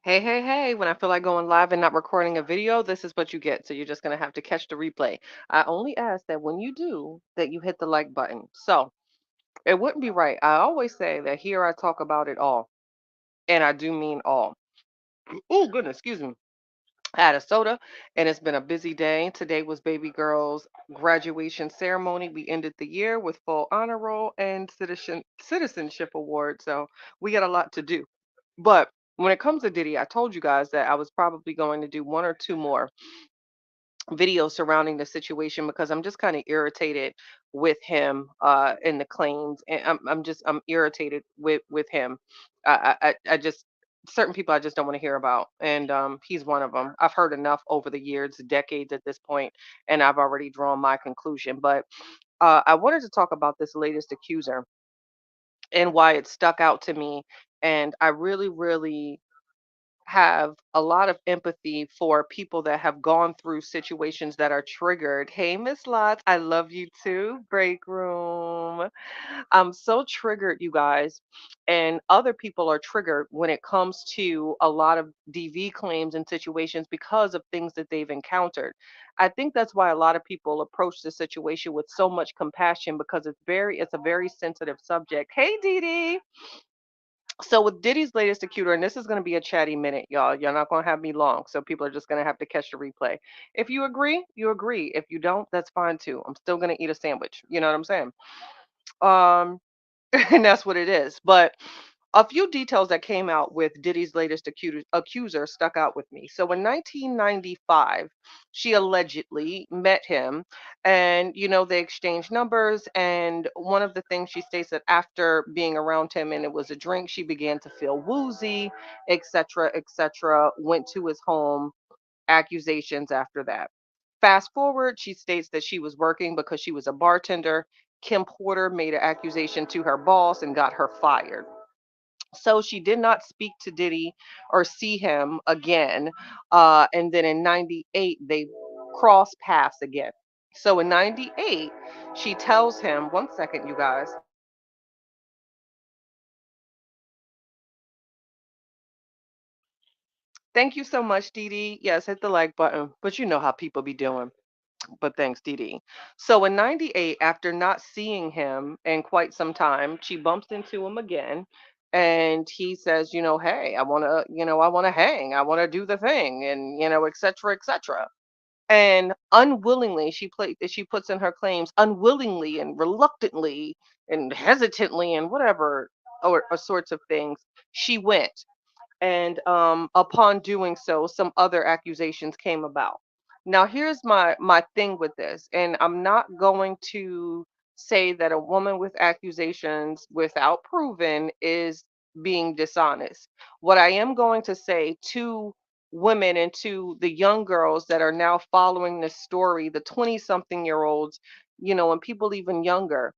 Hey, hey, hey, when I feel like going live and not recording a video, this is what you get. So you're just going to have to catch the replay. I only ask that when you do, that you hit the like button. So it wouldn't be right. I always say that here I talk about it all, and I do mean all. Oh, goodness, excuse me. I had a soda, and it's been a busy day. Today was baby girl's graduation ceremony. We ended the year with full honor roll and citizenship award. So we got a lot to do. But when it comes to Diddy, I told you guys that I was probably going to do one or two more videos surrounding the situation because I'm just kind of irritated with him and the claims, and I'm irritated with him. I just certain people I just don't want to hear about, and he's one of them. I've heard enough over the years, decades at this point, and I've already drawn my conclusion. But I wanted to talk about this latest accuser and why it stuck out to me, and I really have a lot of empathy for people that have gone through situations that are triggered. Hey, Miss Lots, I love you too. Break room. I'm so triggered, you guys. And other people are triggered when it comes to a lot of DV claims and situations because of things that they've encountered. I think that's why a lot of people approach the situation with so much compassion because it's a very sensitive subject. Hey, Dee Dee. So with Diddy's latest accuser, and this is going to be a chatty minute, y'all. You're not going to have me long, so people are just going to have to catch the replay. If you agree, you agree. If you don't, that's fine too. I'm still going to eat a sandwich. You know what I'm saying? Um, and that's what it is. But a few details that came out with Diddy's latest accuser stuck out with me. So in 1995, she allegedly met him, and they exchanged numbers. And one of the things she states that after being around him and it was a drink, she began to feel woozy, etc., etc. Went to his home. Accusations after that. Fast forward, she states that she was working because she was a bartender. Kim Porter made an accusation to her boss and got her fired. So she did not speak to Diddy or see him again. And then in 98, they crossed paths again. So in 98, she tells him, one second, you guys. Thank you so much, Dee Dee. Yes, hit the like button, but you know how people be doing. But thanks, Dee Dee. So in 98, after not seeing him in quite some time, she bumps into him again. And he says, hey, I want to hang. I want to do the thing and, et cetera, et cetera. And unwillingly, she puts in her claims, unwillingly and reluctantly and hesitantly and whatever, or sorts of things, she went. And upon doing so, some other accusations came about. Now here's my thing with this, and I'm not going to say that a woman with accusations without proven is being dishonest. What I am going to say to women and to the young girls that are now following this story, the 20 something year olds, and people even younger,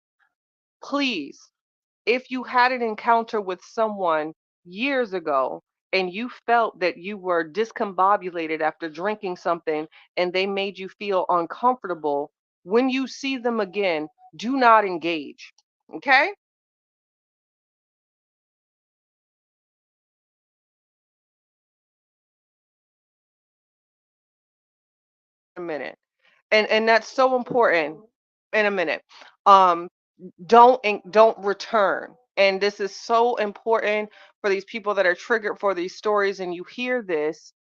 please, if you had an encounter with someone years ago and you felt that you were discombobulated after drinking something and they made you feel uncomfortable, when you see them again, do not engage. Okay? A minute. And that's so important. In a minute. Um don't return. And this is so important for these people that are triggered for these stories and you hear this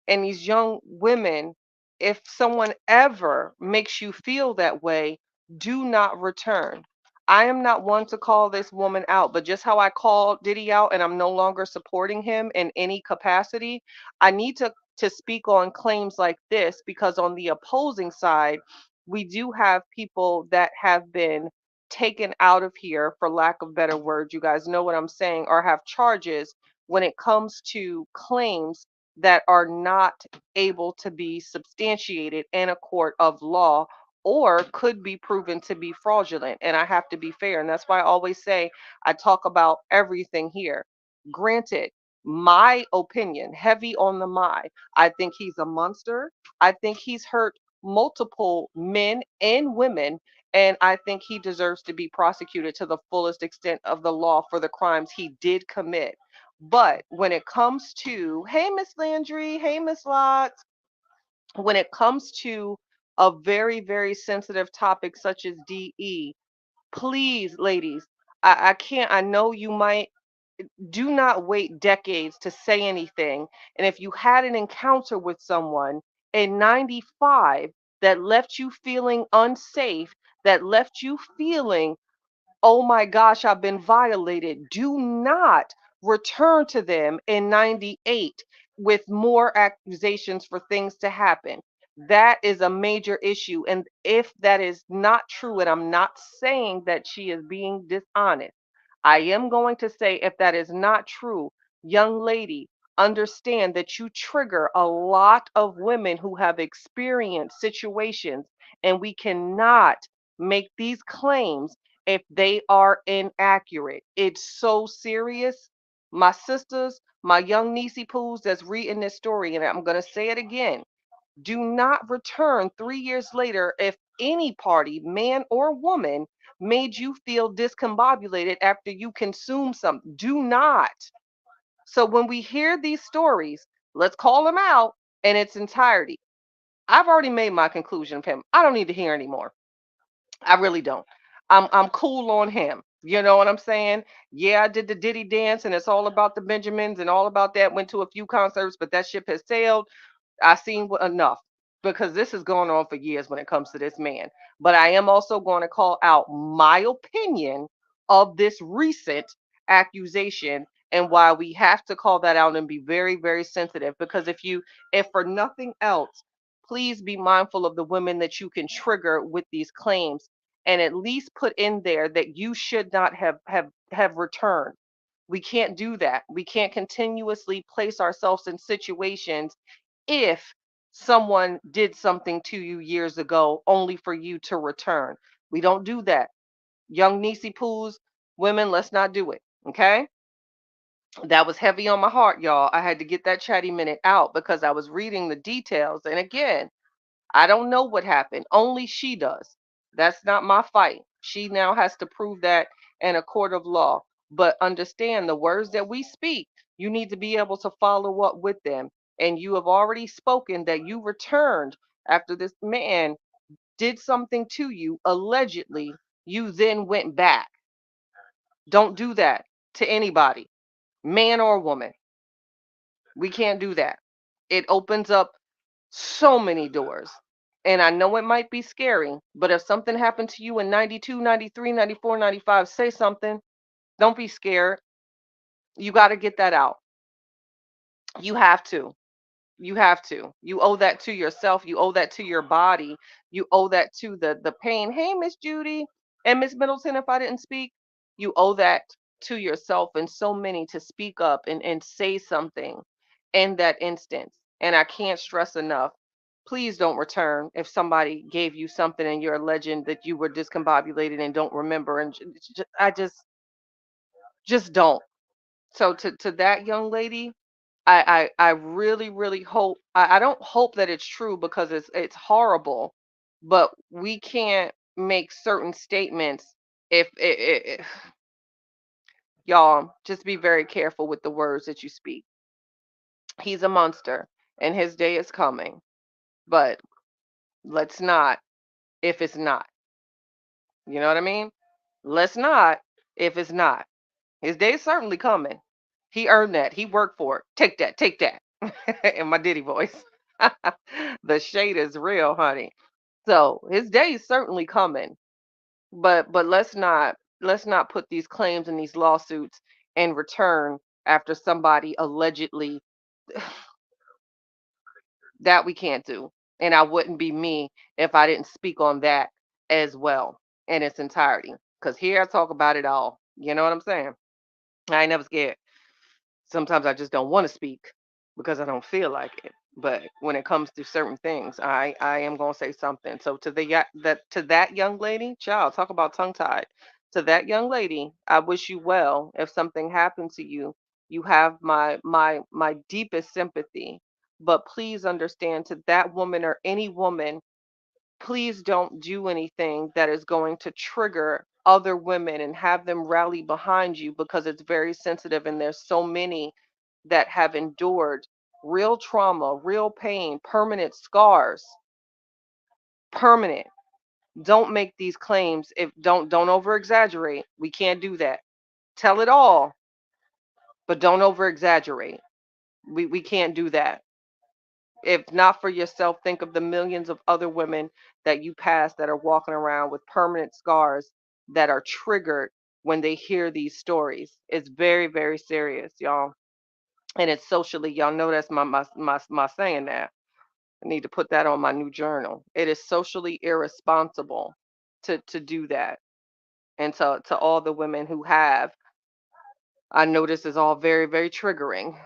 and these young women, if someone ever makes you feel that way, do not return. I am not one to call this woman out, but just how I called Diddy out and I'm no longer supporting him in any capacity, I need to speak on claims like this because on the opposing side, we do have people that have been taken out of here for lack of better words. You guys know what I'm saying, or have charges when it comes to claims that are not able to be substantiated in a court of law or could be proven to be fraudulent. And I have to be fair. And that's why I always say I talk about everything here. Granted, my opinion, heavy on the my. I think he's a monster. I think he's hurt multiple men and women. And I think he deserves to be prosecuted to the fullest extent of the law for the crimes he did commit. But when it comes to, hey, Miss Landry, hey, Miss Locks, when it comes to a very, very sensitive topic such as DE, please, ladies, I can't, I know you might, do not wait decades to say anything. And if you had an encounter with someone in 95 that left you feeling unsafe, that left you feeling, oh my gosh, I've been violated, do not return to them in 98 with more accusations for things to happen. That is a major issue. And if that is not true, and I'm not saying that she is being dishonest, I am going to say if that is not true, young lady, understand that you trigger a lot of women who have experienced situations, and we cannot make these claims if they are inaccurate. It's so serious. My sisters, my young niecey poos that's reading this story, and I'm going to say it again, do not return 3 years later if any party, man or woman, made you feel discombobulated after you consume something. Do not. So when we hear these stories, let's call them out in its entirety. I've already made my conclusion, Pam. I don't need to hear anymore. I really don't. I'm cool on him. You know what I'm saying? Yeah, I did the Diddy dance, and it's all about the Benjamins and all about that. Went to a few concerts, but that ship has sailed. I seen enough, because this is going on for years when it comes to this man. But I am also going to call out my opinion of this recent accusation, and why we have to call that out and be very, very sensitive. Because if for nothing else, please be mindful of the women that you can trigger with these claims, and at least put in there that you should not have returned. We can't do that. We can't continuously place ourselves in situations if someone did something to you years ago only for you to return. We don't do that. Young Nisi Poos, women, let's not do it. Okay? That was heavy on my heart, y'all. I had to get that chatty minute out because I was reading the details. And again, I don't know what happened. Only she does. That's not my fight. She now has to prove that in a court of law. But understand, the words that we speak, you need to be able to follow up with them. And you have already spoken that you returned after this man did something to you, allegedly. You then went back. Don't do that to anybody, man or woman. We can't do that. It opens up so many doors. And I know it might be scary, but if something happened to you in 92, 93, 94, 95, say something. Don't be scared. You got to get that out. You have to. You have to. You owe that to yourself. You owe that to your body. You owe that to the pain. Hey, Miss Judy and Miss Middleton, if I didn't speak, you owe that to yourself and so many to speak up and say something in that instance. And I can't stress enough. Please don't return if somebody gave you something and you're a legend that you were discombobulated and don't remember. And I just don't. So to that young lady, I really, really hope, I don't hope that it's true because it's horrible, but we can't make certain statements if y'all just be very careful with the words that you speak. He's a monster and his day is coming, but let's not if it's not. You know what I mean? Let's not if it's not. His day is certainly coming. He earned that. He worked for it. Take that. In my Diddy voice. The shade is real, honey. So his day is certainly coming. But let's not put these claims and these lawsuits in return after somebody allegedly, that we can't do. And I wouldn't be me if I didn't speak on that as well in its entirety. Because here I talk about it all. You know what I'm saying? I ain't never scared. Sometimes I just don't want to speak because I don't feel like it. But when it comes to certain things, I am gonna say something. So to that young lady, child, talk about tongue tied. To that young lady, I wish you well. If something happened to you, you have my deepest sympathy. But please understand, to that woman or any woman, please don't do anything that is going to trigger other women and have them rally behind you because it's very sensitive and there's so many that have endured real trauma, real pain, permanent scars, permanent. Don't make these claims. If don't over exaggerate. We can't do that. Tell it all, but don't over exaggerate. We can't do that. If not for yourself, think of the millions of other women that you pass that are walking around with permanent scars that are triggered when they hear these stories. It's very, very serious, y'all. And it's socially, y'all know that's my saying that. I need to put that on my new journal. It is socially irresponsible to do that. And to all the women who have, I know this is all very, very triggering.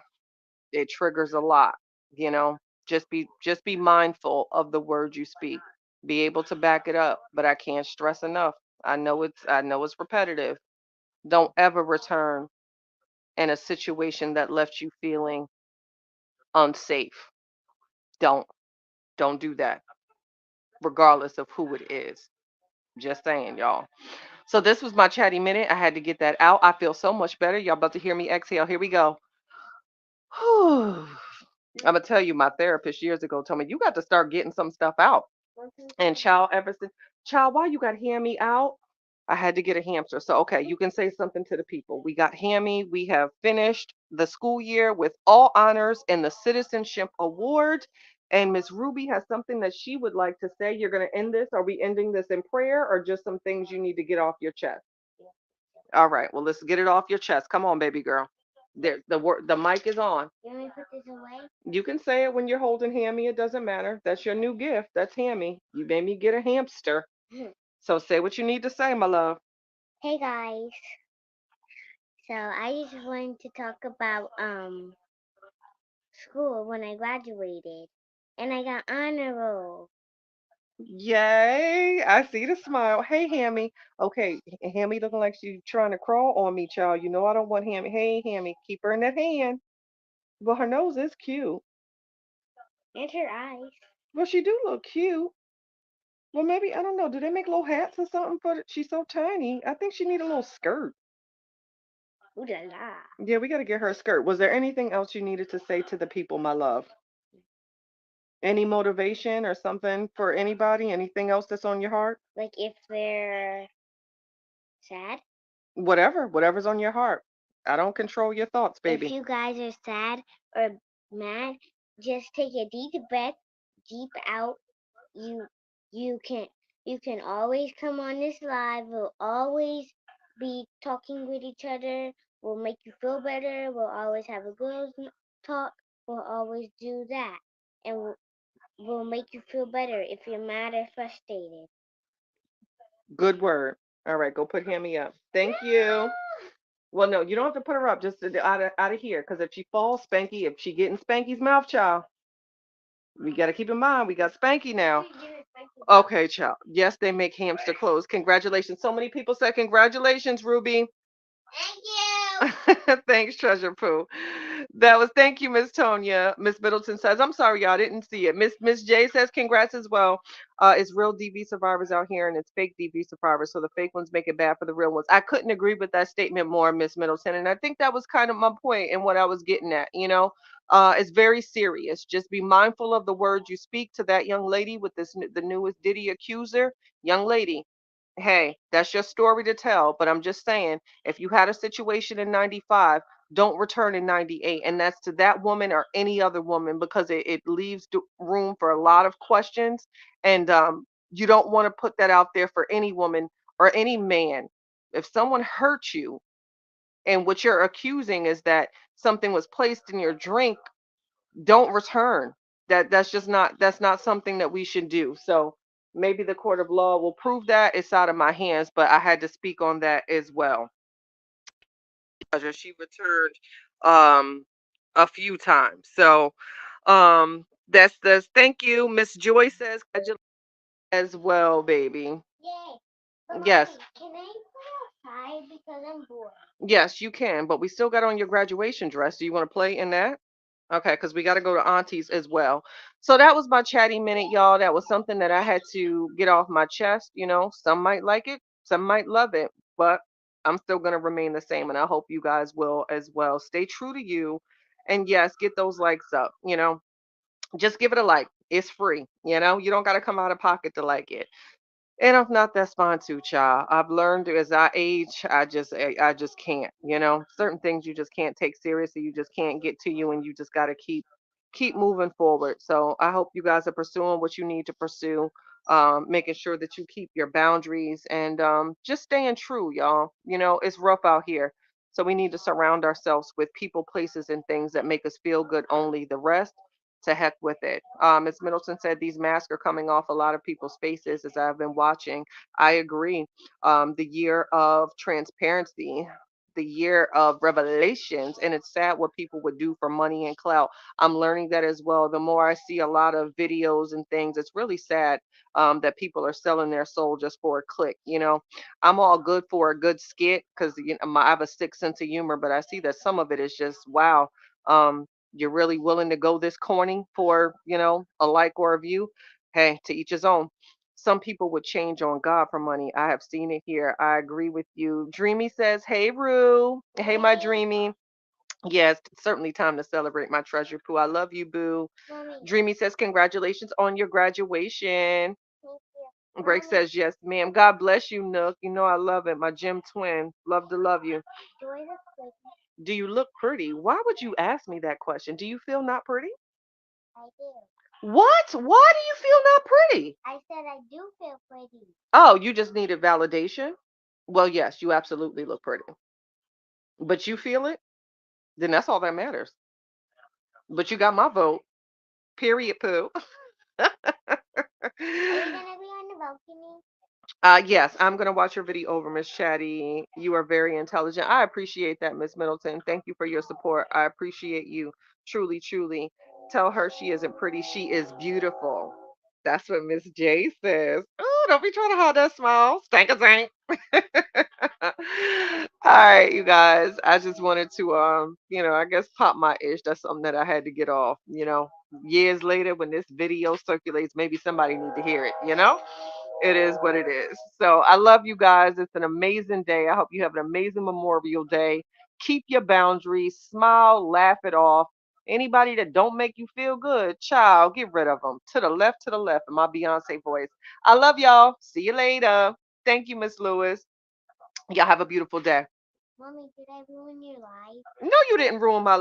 It triggers a lot, you know. Just be mindful of the words you speak. Be able to back it up, but I can't stress enough. I know it's repetitive. Don't ever return in a situation that left you feeling unsafe. Don't don't do that, regardless of who it is. Just saying, y'all. So this was my chatty minute. I had to get that out. I feel so much better. Y'all about to hear me exhale. Here we go. I'm gonna tell you, my therapist years ago told me you got to start getting some stuff out. And child, ever since child, why you got Hammy out? I had to get a hamster. So okay, you can say something to the people. We got Hammy. We have finished the school year with all honors and the citizenship award. And Miss Ruby has something that she would like to say. You're gonna end this. Are we ending this in prayer or just some things you need to get off your chest? All right. Well, let's get it off your chest. Come on, baby girl. There, the mic is on. You want me to put this away? You can say it when you're holding Hammy. It doesn't matter. That's your new gift. That's Hammy. You made me get a hamster. So say what you need to say, my love. Hey guys, so I just wanted to talk about school when I graduated, and I got honor roll. Yay. I see the smile. Hey, Hammy. Okay, Hammy looking like she's trying to crawl on me, child. You know I don't want Hammy. Hey, Hammy, keep her in that hand. Well, her nose is cute. And her eyes. Well, she do look cute. Well, maybe I don't know. Do they make little hats or something for? She's so tiny. I think she need a little skirt. Ooh la la. Yeah, we got to get her a skirt. Was there anything else you needed to say to the people, my love? Any motivation or something for anybody? Anything else that's on your heart? Like if they're sad. Whatever's on your heart. I don't control your thoughts, If baby. you guys are sad or mad, just take a deep breath, deep out. You you can you can always come on this live. We'll always be talking with each other. We'll make you feel better. We'll always have a girls talk. We'll always do that, and we'll make you feel better if you're mad or frustrated. Good word. All right, go put Hammy up. Thank you. Well, no, you don't have to put her up. Just out of here, because if she falls, Spanky, if she get in Spanky's mouth, child, we got to keep in mind we got Spanky now. Okay, child. Yes, they make hamster clothes. Congratulations. So many people said congratulations, Ruby. Thank you. Thanks, Treasure Pooh. That was thank you, Miss Tonya. Miss Middleton says, I'm sorry, y'all didn't see it. Miss J says congrats as well. It's real DV survivors out here and it's fake DV survivors. So the fake ones make it bad for the real ones. I couldn't agree with that statement more, Miss Middleton. And I think that was kind of my point and what I was getting at, you know. It's very serious. Just be mindful of the words you speak to that young lady with the newest Diddy accuser. Young lady, hey, that's your story to tell. But I'm just saying, if you had a situation in 95, don't return in 98. And that's to that woman or any other woman because it leaves room for a lot of questions. And you don't want to put that out there for any woman or any man. If someone hurt you and what you're accusing is that something was placed in your drink, don't return. That's not something that we should do. So maybe the court of law will prove that it's out of my hands, but I had to speak on that as well. She returned um a few times. So that's thank you. Miss Joy says congratulations as well, baby. Yay. But Yes. Mommy, can I go outside because I'm bored? Yes, you can, but we still got on your graduation dress. Do you want to play in that? Okay, because we got to go to Auntie's as well. So that was my chatty minute, y'all. That was something that I had to get off my chest. You know, some might like it, Some might love it, but I'm still going to remain the same. And I hope you guys will as well. Stay true to you. And yes, get those likes up. Just give it a like. It's free. You don't got to come out of pocket to like it. And if not, that's fine too, child. I've learned as I age, I just can't. Certain things you just can't take seriously. You just can't get to you, and you just got to keep moving forward. So I hope you guys are pursuing what you need to pursue, making sure that you keep your boundaries and just staying true, y'all. It's rough out here. So we need to surround ourselves with people, places, and things that make us feel good only. The rest, to heck with it. Ms. Middleton said these masks are coming off a lot of people's faces as I've been watching. I agree. The year of transparency, the year of revelations, and it's sad what people would do for money and clout. I'm learning that as well. The more I see a lot of videos and things, it's really sad that people are selling their soul just for a click. I'm all good for a good skit because I have a sick sense of humor, but I see that some of it is just wow. You're really willing to go this corny for a like or a view. Hey, to each his own. Some people would change on God for money. I have seen it here. I agree with you. Dreamy says, hey, Rue. Hey, my Hey, Dreamy. Yes, certainly time to celebrate my treasure, Pooh. I love you, boo. mommy, Dreamy says, congratulations on your graduation. thank you. Break Mommy, says, yes, ma'am. God bless you, Nook. I love it. My gym twin. Love to love you. do I look pretty? Do you look pretty? Why would you ask me that question? Do you feel not pretty? I do. What? Why do you feel not pretty? I said I do feel pretty. Oh, you just needed validation? Well, yes, you absolutely look pretty. But you feel it? Then that's all that matters. But you got my vote. Period, Pooh. Are we gonna be on the balcony? Yes, I'm gonna watch your video over, Miss Chatty. You are very intelligent. I appreciate that, Miss Middleton. Thank you for your support. I appreciate you. Truly, truly. Tell her she isn't pretty. She is beautiful. That's what Miss J says. Oh, don't be trying to hide that smile. Stank a stank. All right, you guys. I just wanted to I guess pop my ish. That's something that I had to get off. Years later when this video circulates, maybe somebody need to hear it. It is what it is. So I love you guys. It's an amazing day. I hope you have an amazing Memorial Day. Keep your boundaries, smile, laugh it off. Anybody that don't make you feel good, child, get rid of them. To the left, in my Beyonce voice. I love y'all. See you later. Thank you, Miss Lewis. Y'all have a beautiful day. Mommy, did I ruin your life? No, you didn't ruin my